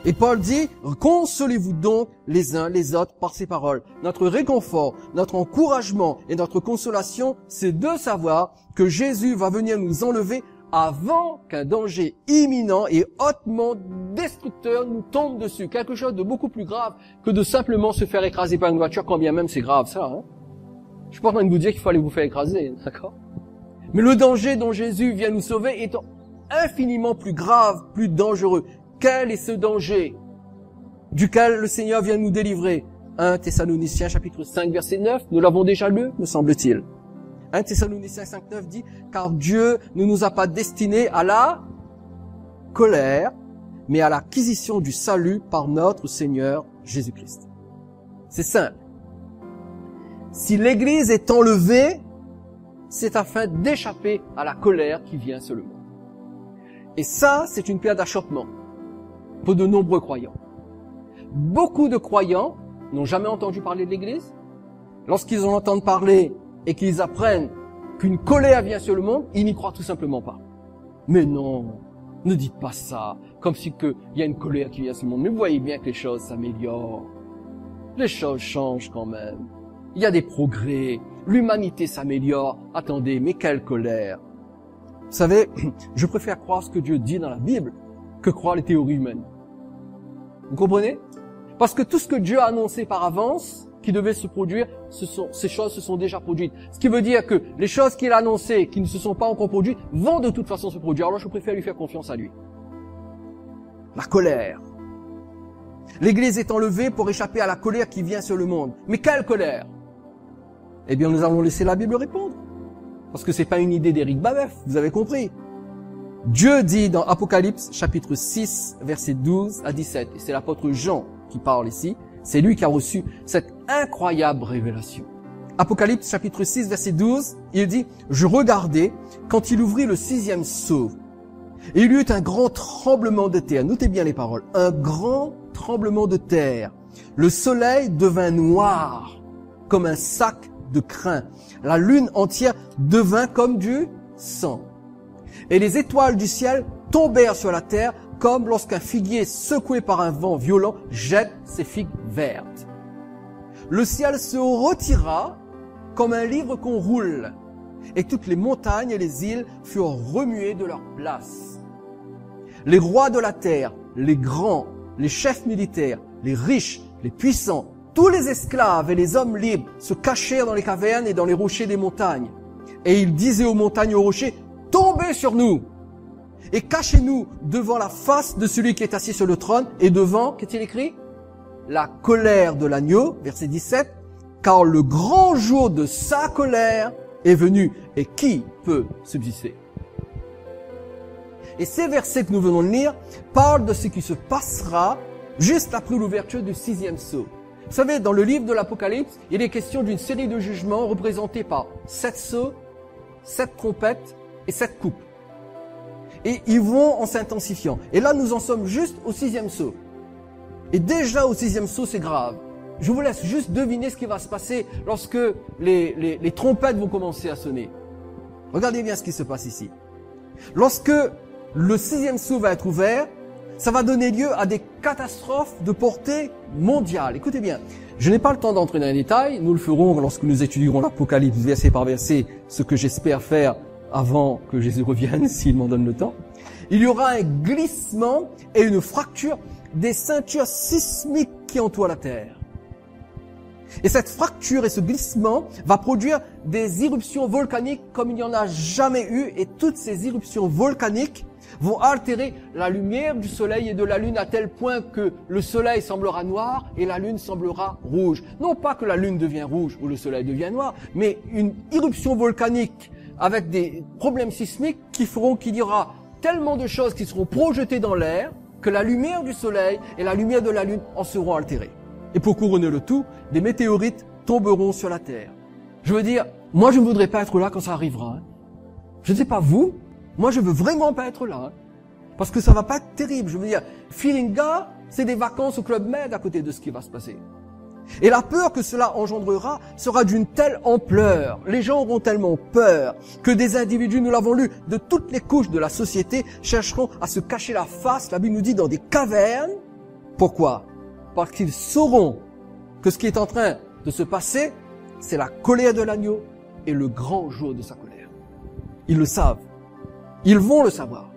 Et Paul dit, consolez-vous donc les uns les autres par ces paroles. Notre réconfort, notre encouragement et notre consolation, c'est de savoir que Jésus va venir nous enlever avant qu'un danger imminent et hautement destructeur nous tombe dessus. Quelque chose de beaucoup plus grave que de simplement se faire écraser par une voiture, quand bien même c'est grave ça. Hein. Je suis pas en train de vous dire qu'il faut aller vous faire écraser, d'accord? Mais le danger dont Jésus vient nous sauver est infiniment plus grave, plus dangereux. Quel est ce danger duquel le Seigneur vient nous délivrer? 1 Thessaloniciens chapitre 5 verset 9, nous l'avons déjà lu, me semble-t-il. 1 Thessaloniciens 5, 9 dit, car Dieu ne nous a pas destinés à la colère, mais à l'acquisition du salut par notre Seigneur Jésus-Christ. C'est simple. Si l'Église est enlevée, c'est afin d'échapper à la colère qui vient sur le monde. Et ça, c'est une pierre d'achoppement pour de nombreux croyants. Beaucoup de croyants n'ont jamais entendu parler de l'Église. Lorsqu'ils en entendent parler et qu'ils apprennent qu'une colère vient sur le monde, ils n'y croient tout simplement pas. Mais non, ne dites pas ça, comme si il y a une colère qui vient sur le monde. Mais vous voyez bien que les choses s'améliorent. Les choses changent quand même. Il y a des progrès. L'humanité s'améliore. Attendez, mais quelle colère! Vous savez, je préfère croire ce que Dieu dit dans la Bible que croire les théories humaines. Vous comprenez? Parce que tout ce que Dieu a annoncé par avance, qui devait se produire, ces choses se sont déjà produites. Ce qui veut dire que les choses qu'il a annoncées, qui ne se sont pas encore produites, vont de toute façon se produire. Alors je préfère lui faire confiance à lui. La colère. L'Église est enlevée pour échapper à la colère qui vient sur le monde. Mais quelle colère? Eh bien, nous allons laisser la Bible répondre. Parce que c'est pas une idée d'Éric Babeuf, vous avez compris. Dieu dit dans Apocalypse chapitre 6, versets 12 à 17, et c'est l'apôtre Jean qui parle ici, c'est lui qui a reçu cette incroyable révélation. Apocalypse chapitre 6, verset 12, il dit, « Je regardais quand il ouvrit le 6e sceau, et il y eut un grand tremblement de terre. » Notez bien les paroles. « Un grand tremblement de terre. Le soleil devint noir, comme un sac de crin. La lune entière devint comme du sang. Et les étoiles du ciel tombèrent sur la terre, comme lorsqu'un figuier secoué par un vent violent jette ses figues vertes. Le ciel se retira comme un livre qu'on roule, et toutes les montagnes et les îles furent remuées de leur place. Les rois de la terre, les grands, les chefs militaires, les riches, les puissants, tous les esclaves et les hommes libres se cachèrent dans les cavernes et dans les rochers des montagnes. Et ils disaient aux montagnes et aux rochers, « Tombez sur nous et cachez-nous devant la face de celui qui est assis sur le trône et devant, qu'est-il écrit? La colère de l'agneau, verset 17, car le grand jour de sa colère est venu et qui peut subsister? » Et ces versets que nous venons de lire parlent de ce qui se passera juste après l'ouverture du 6e sceau. Vous savez, dans le livre de l'Apocalypse, il est question d'une série de jugements représentés par 7 sceaux, 7 trompettes et 7 coupes. Et ils vont en s'intensifiant. Et là, nous en sommes juste au 6e sceau. Et déjà au 6e sceau, c'est grave. Je vous laisse juste deviner ce qui va se passer lorsque les trompettes vont commencer à sonner. Regardez bien ce qui se passe ici. Lorsque le 6e sceau va être ouvert, ça va donner lieu à des catastrophes de portée mondiale. Écoutez bien, je n'ai pas le temps d'entrer dans les détails, nous le ferons lorsque nous étudierons l'Apocalypse verset par verset, ce que j'espère faire avant que Jésus revienne, s'il m'en donne le temps. Il y aura un glissement et une fracture des ceintures sismiques qui entourent la Terre. Et cette fracture et ce glissement va produire des éruptions volcaniques comme il n'y en a jamais eu, et toutes ces éruptions volcaniques vont altérer la lumière du soleil et de la lune à tel point que le soleil semblera noir et la lune semblera rouge. Non pas que la lune devient rouge ou le soleil devient noir, mais une éruption volcanique avec des problèmes sismiques qui feront qu'il y aura tellement de choses qui seront projetées dans l'air que la lumière du soleil et la lumière de la lune en seront altérées. Et pour couronner le tout, des météorites tomberont sur la Terre. Je veux dire, moi je ne voudrais pas être là quand ça arrivera. Hein. Je ne sais pas vous, moi je veux vraiment pas être là. Hein. Parce que ça va pas être terrible. Je veux dire, Feelinga, c'est des vacances au Club Med à côté de ce qui va se passer. Et la peur que cela engendrera sera d'une telle ampleur, les gens auront tellement peur que des individus, nous l'avons lu, de toutes les couches de la société chercheront à se cacher la face, la Bible nous dit, dans des cavernes Pourquoi? Parce qu'ils sauront que ce qui est en train de se passer, c'est la colère de l'agneau et le grand jour de sa colère. Ils le savent. Ils vont le savoir.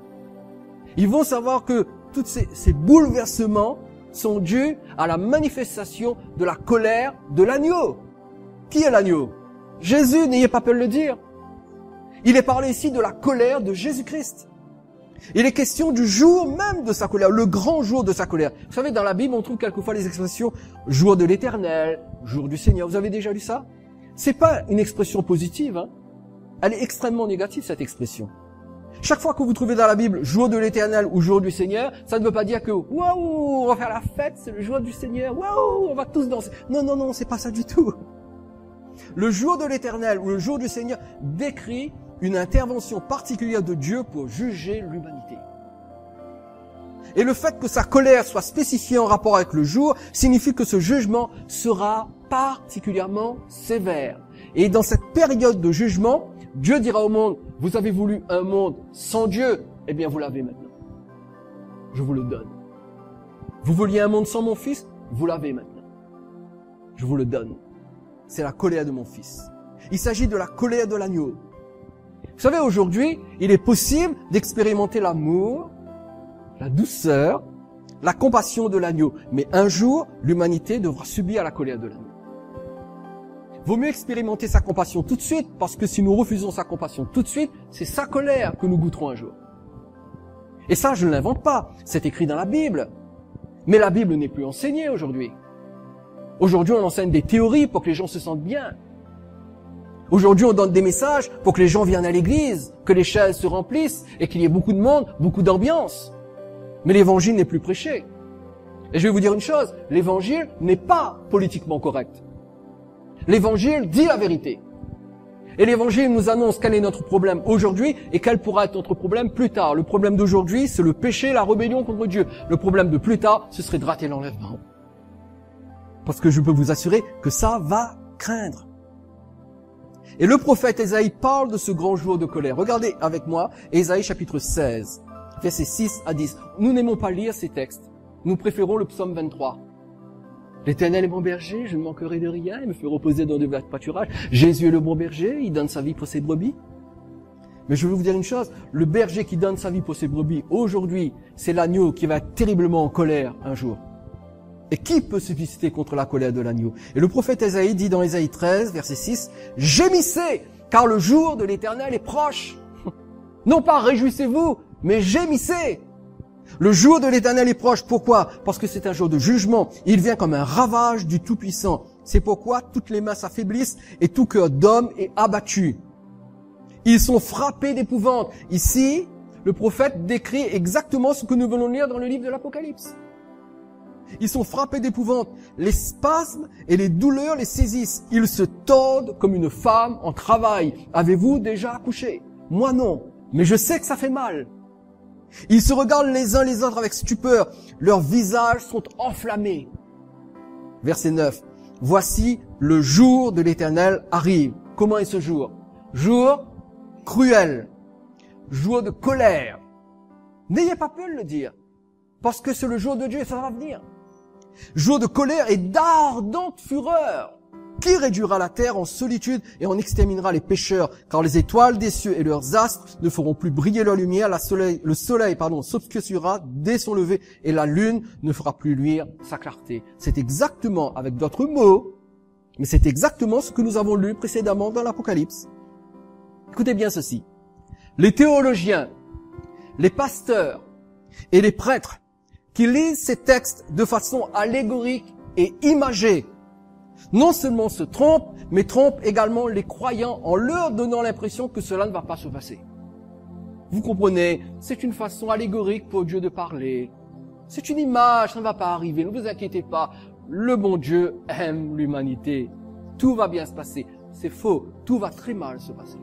Ils vont savoir que tous ces bouleversements sont dus à la manifestation de la colère de l'agneau. Qui est l'agneau? Jésus, n'ayez pas peur de le dire. Il est parlé ici de la colère de Jésus-Christ. Il est question du jour même de sa colère, le grand jour de sa colère. Vous savez, dans la Bible, on trouve quelquefois les expressions « jour de l'Éternel »,« jour du Seigneur ». Vous avez déjà lu ça? C'est pas une expression positive, hein. Elle est extrêmement négative, cette expression. Chaque fois que vous trouvez dans la Bible « jour de l'Éternel » ou « jour du Seigneur », ça ne veut pas dire que « waouh, on va faire la fête, c'est le jour du Seigneur, waouh, on va tous danser ». Non, non, non, c'est pas ça du tout. Le jour de l'Éternel ou le jour du Seigneur décrit une intervention particulière de Dieu pour juger l'humanité. Et le fait que sa colère soit spécifiée en rapport avec le jour signifie que ce jugement sera particulièrement sévère. Et dans cette période de jugement, Dieu dira au monde, vous avez voulu un monde sans Dieu, eh bien vous l'avez maintenant. Je vous le donne. Vous vouliez un monde sans mon fils, vous l'avez maintenant. Je vous le donne. C'est la colère de mon fils. Il s'agit de la colère de l'agneau. Vous savez, aujourd'hui, il est possible d'expérimenter l'amour, la douceur, la compassion de l'agneau. Mais un jour, l'humanité devra subir la colère de l'agneau. Vaut mieux expérimenter sa compassion tout de suite, parce que si nous refusons sa compassion tout de suite, c'est sa colère que nous goûterons un jour. Et ça, je ne l'invente pas. C'est écrit dans la Bible. Mais la Bible n'est plus enseignée aujourd'hui. Aujourd'hui, on enseigne des théories pour que les gens se sentent bien. Aujourd'hui, on donne des messages pour que les gens viennent à l'église, que les chaises se remplissent et qu'il y ait beaucoup de monde, beaucoup d'ambiance. Mais l'évangile n'est plus prêché. Et je vais vous dire une chose, l'évangile n'est pas politiquement correct. L'évangile dit la vérité. Et l'évangile nous annonce quel est notre problème aujourd'hui et quel pourra être notre problème plus tard. Le problème d'aujourd'hui, c'est le péché, la rébellion contre Dieu. Le problème de plus tard, ce serait de rater l'enlèvement. Parce que je peux vous assurer que ça va craindre. Et le prophète Ésaïe parle de ce grand jour de colère. Regardez avec moi, Ésaïe chapitre 16, versets 6 à 10. Nous n'aimons pas lire ces textes. Nous préférons le psaume 23. L'Éternel est mon berger, je ne manquerai de rien, il me fait reposer dans de verts pâturages. Jésus est le bon berger, il donne sa vie pour ses brebis. Mais je veux vous dire une chose, le berger qui donne sa vie pour ses brebis, aujourd'hui, c'est l'agneau qui va être terriblement en colère un jour. Et qui peut subsister contre la colère de l'agneau? Et le prophète Ésaïe dit dans Ésaïe 13, verset 6, « Gémissez, car le jour de l'Éternel est proche. » Non pas réjouissez-vous, mais gémissez. Le jour de l'Éternel est proche. Pourquoi? Parce que c'est un jour de jugement. Il vient comme un ravage du Tout-Puissant. C'est pourquoi toutes les mains s'affaiblissent et tout cœur d'homme est abattu. Ils sont frappés d'épouvante. Ici, le prophète décrit exactement ce que nous venons de lire dans le livre de l'Apocalypse. Ils sont frappés d'épouvante. Les spasmes et les douleurs les saisissent. Ils se tordent comme une femme en travail. Avez-vous déjà accouché? Moi non, mais je sais que ça fait mal. Ils se regardent les uns les autres avec stupeur. Leurs visages sont enflammés. Verset 9. Voici le jour de l'Éternel arrive. Comment est ce jour? Jour cruel. Jour de colère. N'ayez pas peur de le dire. Parce que c'est le jour de Dieu et ça va venir. Jour de colère et d'ardente fureur. Qui réduira la terre en solitude et en exterminera les pécheurs? Car les étoiles des cieux et leurs astres ne feront plus briller leur lumière. Le soleil s'obscurcira dès son lever et la lune ne fera plus luire sa clarté. C'est exactement, avec d'autres mots, mais c'est exactement ce que nous avons lu précédemment dans l'Apocalypse. Écoutez bien ceci. Les théologiens, les pasteurs et les prêtres qui lisent ces textes de façon allégorique et imagée, non seulement se trompent, mais trompent également les croyants en leur donnant l'impression que cela ne va pas se passer. Vous comprenez, c'est une façon allégorique pour Dieu de parler. C'est une image, ça ne va pas arriver, ne vous inquiétez pas. Le bon Dieu aime l'humanité. Tout va bien se passer. C'est faux, tout va très mal se passer.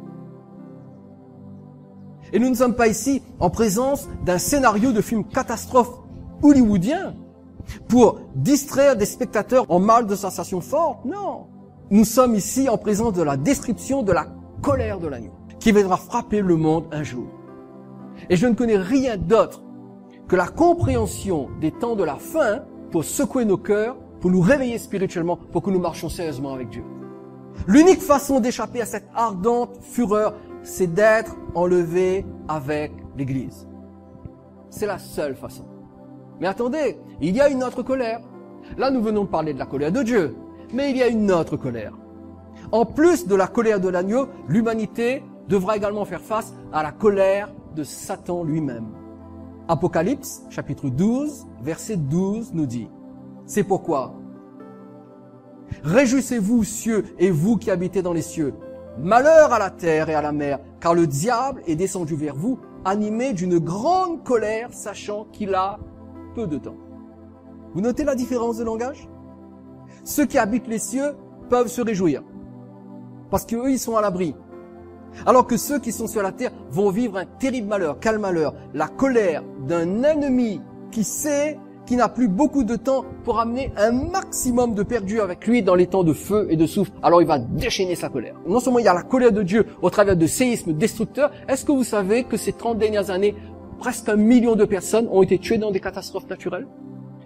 Et nous ne sommes pas ici en présence d'un scénario de film catastrophe hollywoodien pour distraire des spectateurs en mal de sensations fortes. Non. Nous sommes ici en présence de la description de la colère de l'agneau qui viendra frapper le monde un jour. Et je ne connais rien d'autre que la compréhension des temps de la fin pour secouer nos cœurs, pour nous réveiller spirituellement, pour que nous marchions sérieusement avec Dieu. L'unique façon d'échapper à cette ardente fureur, c'est d'être enlevé avec l'Église. C'est la seule façon. Mais attendez, il y a une autre colère. Là, nous venons de parler de la colère de Dieu, mais il y a une autre colère. En plus de la colère de l'agneau, l'humanité devra également faire face à la colère de Satan lui-même. Apocalypse, chapitre 12, verset 12 nous dit, « C'est pourquoi, réjouissez-vous, cieux, et vous qui habitez dans les cieux. Malheur à la terre et à la mer, car le diable est descendu vers vous, animé d'une grande colère, sachant qu'il a peu de temps. » Vous notez la différence de langage? Ceux qui habitent les cieux peuvent se réjouir, parce qu'eux, ils sont à l'abri. Alors que ceux qui sont sur la terre vont vivre un terrible malheur. Quel malheur? La colère d'un ennemi qui sait qu'il n'a plus beaucoup de temps pour amener un maximum de perdus avec lui dans les temps de feu et de souffle. Alors il va déchaîner sa colère. Non seulement il y a la colère de Dieu au travers de séismes destructeurs, est-ce que vous savez que ces 30 dernières années, presque 1 million de personnes ont été tuées dans des catastrophes naturelles?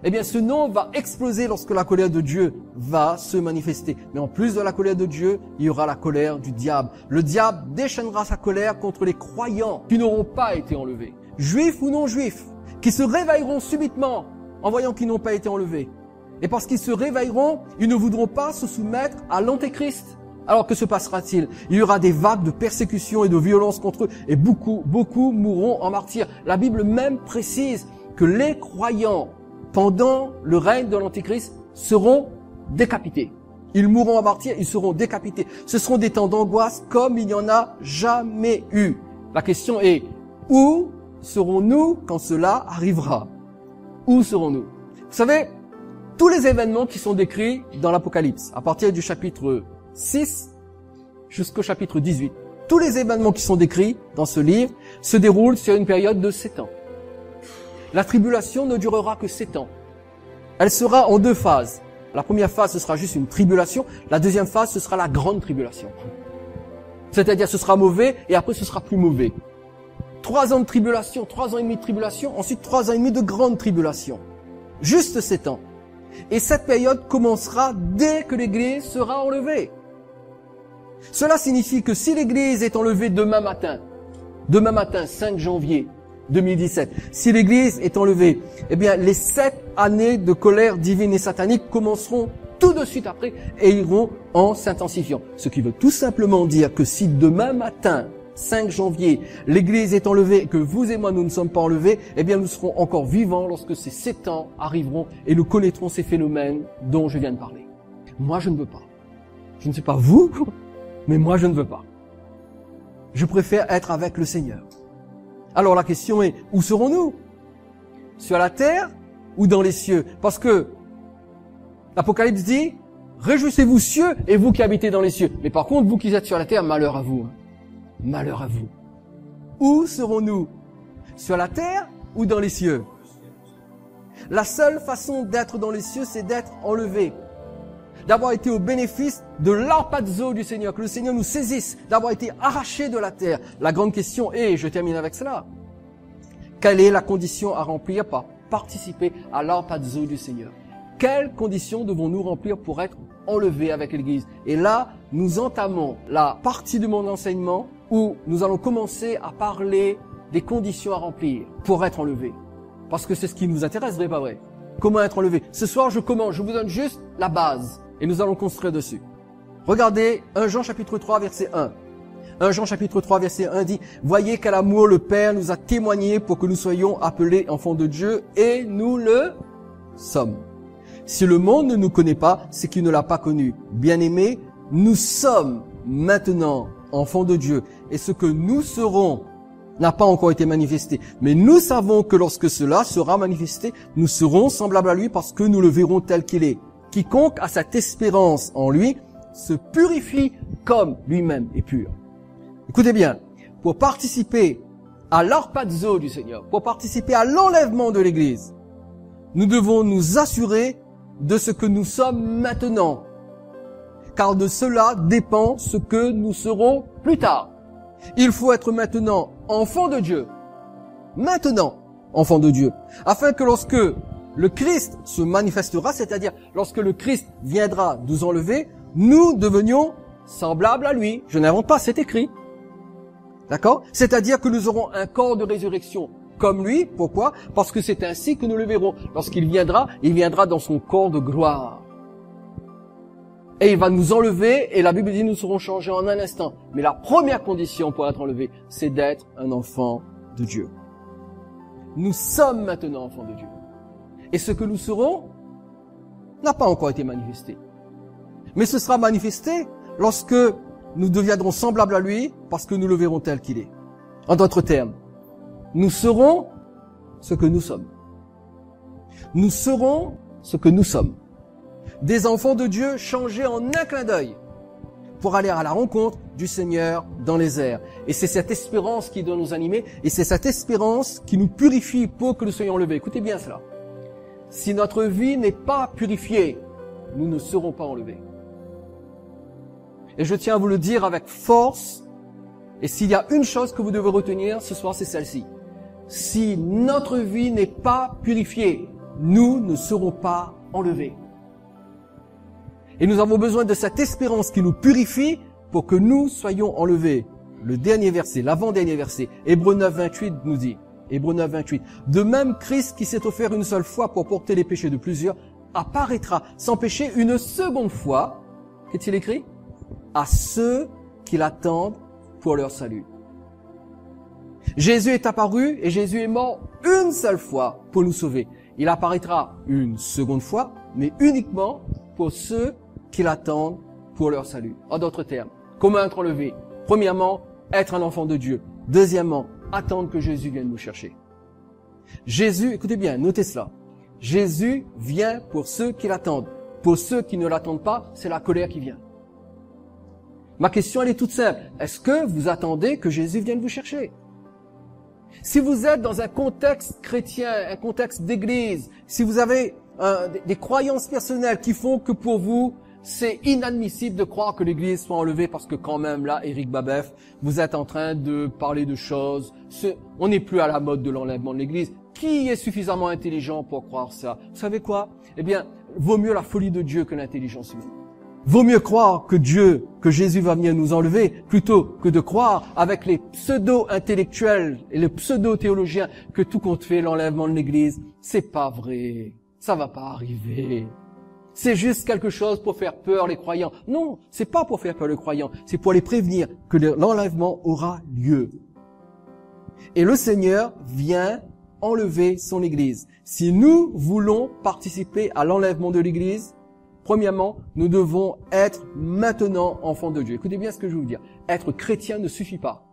Eh bien, ce nom va exploser lorsque la colère de Dieu va se manifester. Mais en plus de la colère de Dieu, il y aura la colère du diable. Le diable déchaînera sa colère contre les croyants qui n'auront pas été enlevés, juifs ou non juifs, qui se réveilleront subitement en voyant qu'ils n'ont pas été enlevés. Et parce qu'ils se réveilleront, ils ne voudront pas se soumettre à l'antéchrist. Alors que se passera-t-il? Il y aura des vagues de persécution et de violence contre eux, et beaucoup mourront en martyrs. La Bible même précise que les croyants pendant le règne de l'Antéchrist, seront décapités. Ils mourront en martyrs, ils seront décapités. Ce seront des temps d'angoisse comme il n'y en a jamais eu. La question est, où serons-nous quand cela arrivera? Où serons-nous? Vous savez, tous les événements qui sont décrits dans l'Apocalypse, à partir du chapitre 6 jusqu'au chapitre 18, tous les événements qui sont décrits dans ce livre se déroulent sur une période de 7 ans. La tribulation ne durera que 7 ans. Elle sera en 2 phases. La première phase, ce sera juste une tribulation. La deuxième phase, ce sera la grande tribulation. C'est-à-dire, ce sera mauvais et après, ce sera plus mauvais. 3 ans de tribulation, 3 ans et demi de tribulation, ensuite 3 ans et demi de grande tribulation. Juste 7 ans. Et cette période commencera dès que l'Église sera enlevée. Cela signifie que si l'Église est enlevée demain matin, 5 janvier, 2017. Si l'Église est enlevée, eh bien, les 7 années de colère divine et satanique commenceront tout de suite après et iront en s'intensifiant. Ce qui veut tout simplement dire que si demain matin, 5 janvier, l'Église est enlevée et que vous et moi nous ne sommes pas enlevés, eh bien, nous serons encore vivants lorsque ces 7 ans arriveront et nous connaîtrons ces phénomènes dont je viens de parler. Moi, je ne veux pas. Je ne sais pas vous, mais moi, je ne veux pas. Je préfère être avec le Seigneur. Alors la question est, où serons-nous? Sur la terre ou dans les cieux? Parce que l'Apocalypse dit, réjouissez-vous cieux et vous qui habitez dans les cieux. Mais par contre, vous qui êtes sur la terre, malheur à vous. Malheur à vous. Où serons-nous? Sur la terre ou dans les cieux? La seule façon d'être dans les cieux, c'est d'être enlevé. D'avoir été au bénéfice de l'arpazo du Seigneur, que le Seigneur nous saisisse, d'avoir été arraché de la terre. La grande question est, je termine avec cela, quelle est la condition à remplir pour participer à l'arpazo du Seigneur? Quelles conditions devons-nous remplir pour être enlevés avec l'Église? Et là, nous entamons la partie de mon enseignement où nous allons commencer à parler des conditions à remplir pour être enlevés. Parce que c'est ce qui nous intéresse, vrai pas vrai? Comment être enlevé? Ce soir, je vous donne juste la base. Et nous allons construire dessus. Regardez 1 Jean chapitre 3 verset 1. 1 Jean chapitre 3 verset 1 dit « Voyez quel amour le Père nous a témoigné pour que nous soyons appelés enfants de Dieu et nous le sommes. Si le monde ne nous connaît pas, c'est qu'il ne l'a pas connu. Bien-aimés, nous sommes maintenant enfants de Dieu et ce que nous serons n'a pas encore été manifesté. Mais nous savons que lorsque cela sera manifesté, nous serons semblables à lui parce que nous le verrons tel qu'il est. Quiconque a cette espérance en lui se purifie comme lui-même est pur. » Écoutez bien, pour participer à l'arpazo du Seigneur, pour participer à l'enlèvement de l'Église, nous devons nous assurer de ce que nous sommes maintenant, car de cela dépend ce que nous serons plus tard. Il faut être maintenant enfant de Dieu, maintenant enfant de Dieu, afin que lorsque le Christ se manifestera, c'est-à-dire lorsque le Christ viendra nous enlever, nous devenions semblables à lui. Je n'invente pas, c'est écrit. D'accord? C'est-à-dire que nous aurons un corps de résurrection comme lui. Pourquoi? Parce que c'est ainsi que nous le verrons. Lorsqu'il viendra, il viendra dans son corps de gloire. Et il va nous enlever, et la Bible dit nous serons changés en un instant. Mais la première condition pour être enlevé, c'est d'être un enfant de Dieu. Nous sommes maintenant enfants de Dieu. Et ce que nous serons n'a pas encore été manifesté. Mais ce sera manifesté lorsque nous deviendrons semblables à lui, parce que nous le verrons tel qu'il est. En d'autres termes, nous serons ce que nous sommes. Nous serons ce que nous sommes. Des enfants de Dieu changés en un clin d'œil pour aller à la rencontre du Seigneur dans les airs. Et c'est cette espérance qui doit nous animer, et c'est cette espérance qui nous purifie pour que nous soyons enlevés. Écoutez bien cela. Si notre vie n'est pas purifiée, nous ne serons pas enlevés. Et je tiens à vous le dire avec force, et s'il y a une chose que vous devez retenir ce soir, c'est celle-ci. Si notre vie n'est pas purifiée, nous ne serons pas enlevés. Et nous avons besoin de cette espérance qui nous purifie pour que nous soyons enlevés. Le dernier verset, l'avant-dernier verset, Hébreux 9, 28 nous dit, Hébreux 9, 28, de même Christ qui s'est offert une seule fois pour porter les péchés de plusieurs, apparaîtra sans péché une seconde fois, qu'est-il écrit? À ceux qui l'attendent pour leur salut. Jésus est apparu et Jésus est mort une seule fois pour nous sauver. Il apparaîtra une seconde fois, mais uniquement pour ceux qui l'attendent pour leur salut. En d'autres termes, comment être enlevé? Premièrement, être un enfant de Dieu. Deuxièmement, attendre que Jésus vienne nous chercher. Jésus, écoutez bien, notez cela. Jésus vient pour ceux qui l'attendent. Pour ceux qui ne l'attendent pas, c'est la colère qui vient. Ma question, elle est toute simple. Est-ce que vous attendez que Jésus vienne vous chercher? Si vous êtes dans un contexte chrétien, un contexte d'église, si vous avez des croyances personnelles qui font que pour vous, c'est inadmissible de croire que l'église soit enlevée parce que quand même là, Éric Babef, vous êtes en train de parler de choses. On n'est plus à la mode de l'enlèvement de l'église. Qui est suffisamment intelligent pour croire ça? Vous savez quoi? Eh bien, vaut mieux la folie de Dieu que l'intelligence humaine. Vaut mieux croire que Dieu, que Jésus va venir nous enlever, plutôt que de croire avec les pseudo-intellectuels et les pseudo-théologiens que tout compte fait l'enlèvement de l'église. C'est pas vrai. Ça va pas arriver. C'est juste quelque chose pour faire peur les croyants. Non, c'est pas pour faire peur les croyants. C'est pour les prévenir que l'enlèvement aura lieu. Et le Seigneur vient enlever son église. Si nous voulons participer à l'enlèvement de l'église, premièrement, nous devons être maintenant enfants de Dieu. Écoutez bien ce que je vais vous dire. Être chrétien ne suffit pas.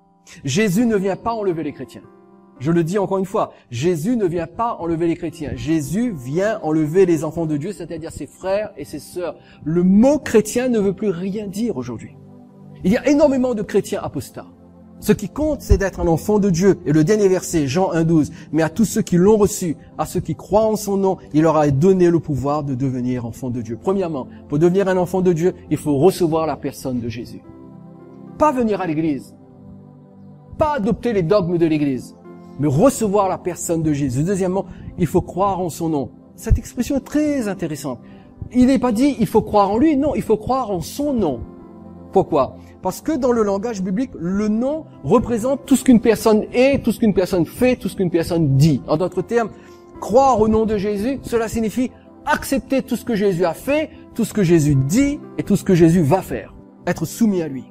Jésus ne vient pas enlever les chrétiens. Je le dis encore une fois, Jésus ne vient pas enlever les chrétiens. Jésus vient enlever les enfants de Dieu, c'est-à-dire ses frères et ses sœurs. Le mot chrétien ne veut plus rien dire aujourd'hui. Il y a énormément de chrétiens apostats. Ce qui compte, c'est d'être un enfant de Dieu. Et le dernier verset, Jean 1,12, mais à tous ceux qui l'ont reçu, à ceux qui croient en son nom, il leur a donné le pouvoir de devenir enfants de Dieu. Premièrement, pour devenir un enfant de Dieu, il faut recevoir la personne de Jésus. Pas venir à l'église. Pas adopter les dogmes de l'église. Mais recevoir la personne de Jésus. Deuxièmement, il faut croire en son nom. Cette expression est très intéressante. Il n'est pas dit il faut croire en lui, non, il faut croire en son nom. Pourquoi? Parce que dans le langage biblique, le nom représente tout ce qu'une personne est, tout ce qu'une personne fait, tout ce qu'une personne dit. En d'autres termes, croire au nom de Jésus, cela signifie accepter tout ce que Jésus a fait, tout ce que Jésus dit et tout ce que Jésus va faire. Être soumis à lui.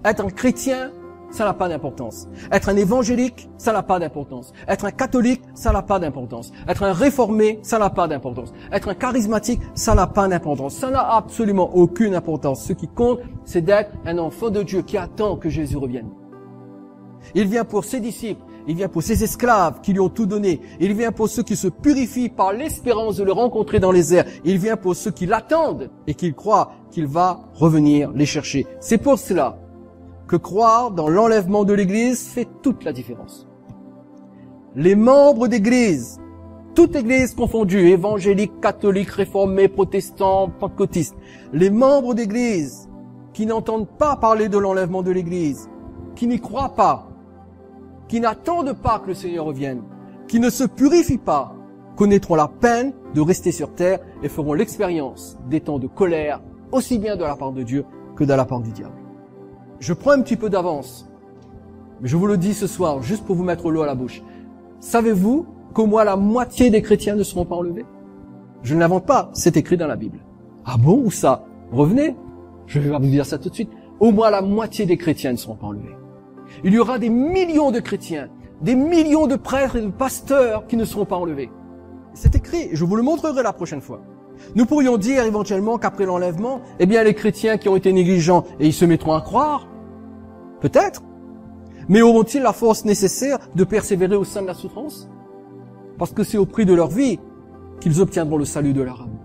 Être un chrétien, ça n'a pas d'importance. Être un évangélique, ça n'a pas d'importance. Être un catholique, ça n'a pas d'importance. Être un réformé, ça n'a pas d'importance. Être un charismatique, ça n'a pas d'importance. Ça n'a absolument aucune importance. Ce qui compte, c'est d'être un enfant de Dieu qui attend que Jésus revienne. Il vient pour ses disciples, il vient pour ses esclaves qui lui ont tout donné. Il vient pour ceux qui se purifient par l'espérance de le rencontrer dans les airs. Il vient pour ceux qui l'attendent et qui croient qu'il va revenir les chercher. C'est pour cela que croire dans l'enlèvement de l'Église fait toute la différence. Les membres d'Église, toute Église confondue, évangélique, catholique, réformé, protestant, pentecôtiste, les membres d'Église qui n'entendent pas parler de l'enlèvement de l'Église, qui n'y croient pas, qui n'attendent pas que le Seigneur revienne, qui ne se purifient pas, connaîtront la peine de rester sur terre et feront l'expérience des temps de colère, aussi bien de la part de Dieu que de la part du diable. Je prends un petit peu d'avance, mais je vous le dis ce soir, juste pour vous mettre l'eau à la bouche. Savez-vous qu'au moins la moitié des chrétiens ne seront pas enlevés? Je ne l'invente pas, c'est écrit dans la Bible. Ah bon, où ça? Revenez, je vais vous dire ça tout de suite. Au moins la moitié des chrétiens ne seront pas enlevés. Il y aura des millions de chrétiens, des millions de prêtres et de pasteurs qui ne seront pas enlevés. C'est écrit, je vous le montrerai la prochaine fois. Nous pourrions dire éventuellement qu'après l'enlèvement, eh bien les chrétiens qui ont été négligents, et ils se mettront à croire. Peut-être. Mais auront-ils la force nécessaire de persévérer au sein de la souffrance? Parce que c'est au prix de leur vie qu'ils obtiendront le salut de leur âme.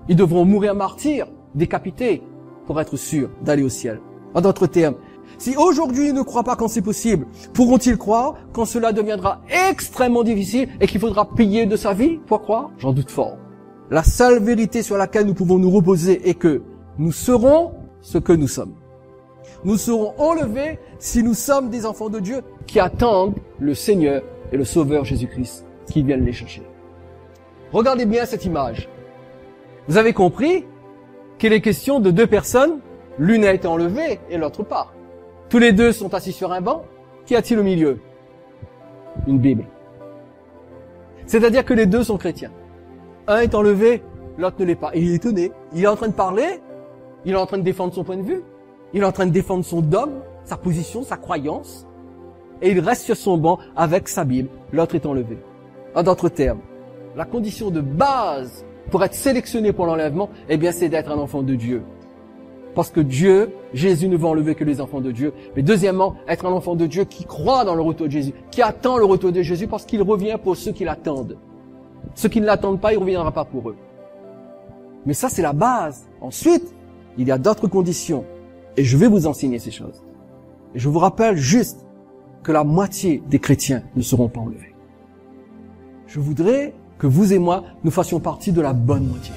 Ils devront mourir martyrs, décapités, pour être sûrs d'aller au ciel. En d'autres termes, si aujourd'hui ils ne croient pas quand c'est possible, pourront-ils croire quand cela deviendra extrêmement difficile et qu'il faudra payer de sa vie pour croire? J'en doute fort. La seule vérité sur laquelle nous pouvons nous reposer est que nous serons ce que nous sommes. Nous serons enlevés si nous sommes des enfants de Dieu qui attendent le Seigneur et le Sauveur Jésus-Christ qui viennent les chercher. Regardez bien cette image. Vous avez compris qu'il est question de deux personnes, l'une a été enlevée et l'autre pas. Tous les deux sont assis sur un banc. Qu'y a-t-il au milieu? Une Bible. C'est-à-dire que les deux sont chrétiens. Un est enlevé, l'autre ne l'est pas. Et il est étonné. Il est en train de parler, il est en train de défendre son point de vue, il est en train de défendre son dogme, sa position, sa croyance, et il reste sur son banc avec sa Bible. L'autre est enlevé. En d'autres termes, la condition de base pour être sélectionné pour l'enlèvement, eh bien, c'est d'être un enfant de Dieu. Parce que Dieu, Jésus ne va enlever que les enfants de Dieu. Mais deuxièmement, être un enfant de Dieu qui croit dans le retour de Jésus, qui attend le retour de Jésus parce qu'il revient pour ceux qui l'attendent. Ceux qui ne l'attendent pas, il ne reviendra pas pour eux. Mais ça, c'est la base. Ensuite, il y a d'autres conditions. Et je vais vous enseigner ces choses. Et je vous rappelle juste que la moitié des chrétiens ne seront pas enlevés. Je voudrais que vous et moi, nous fassions partie de la bonne moitié.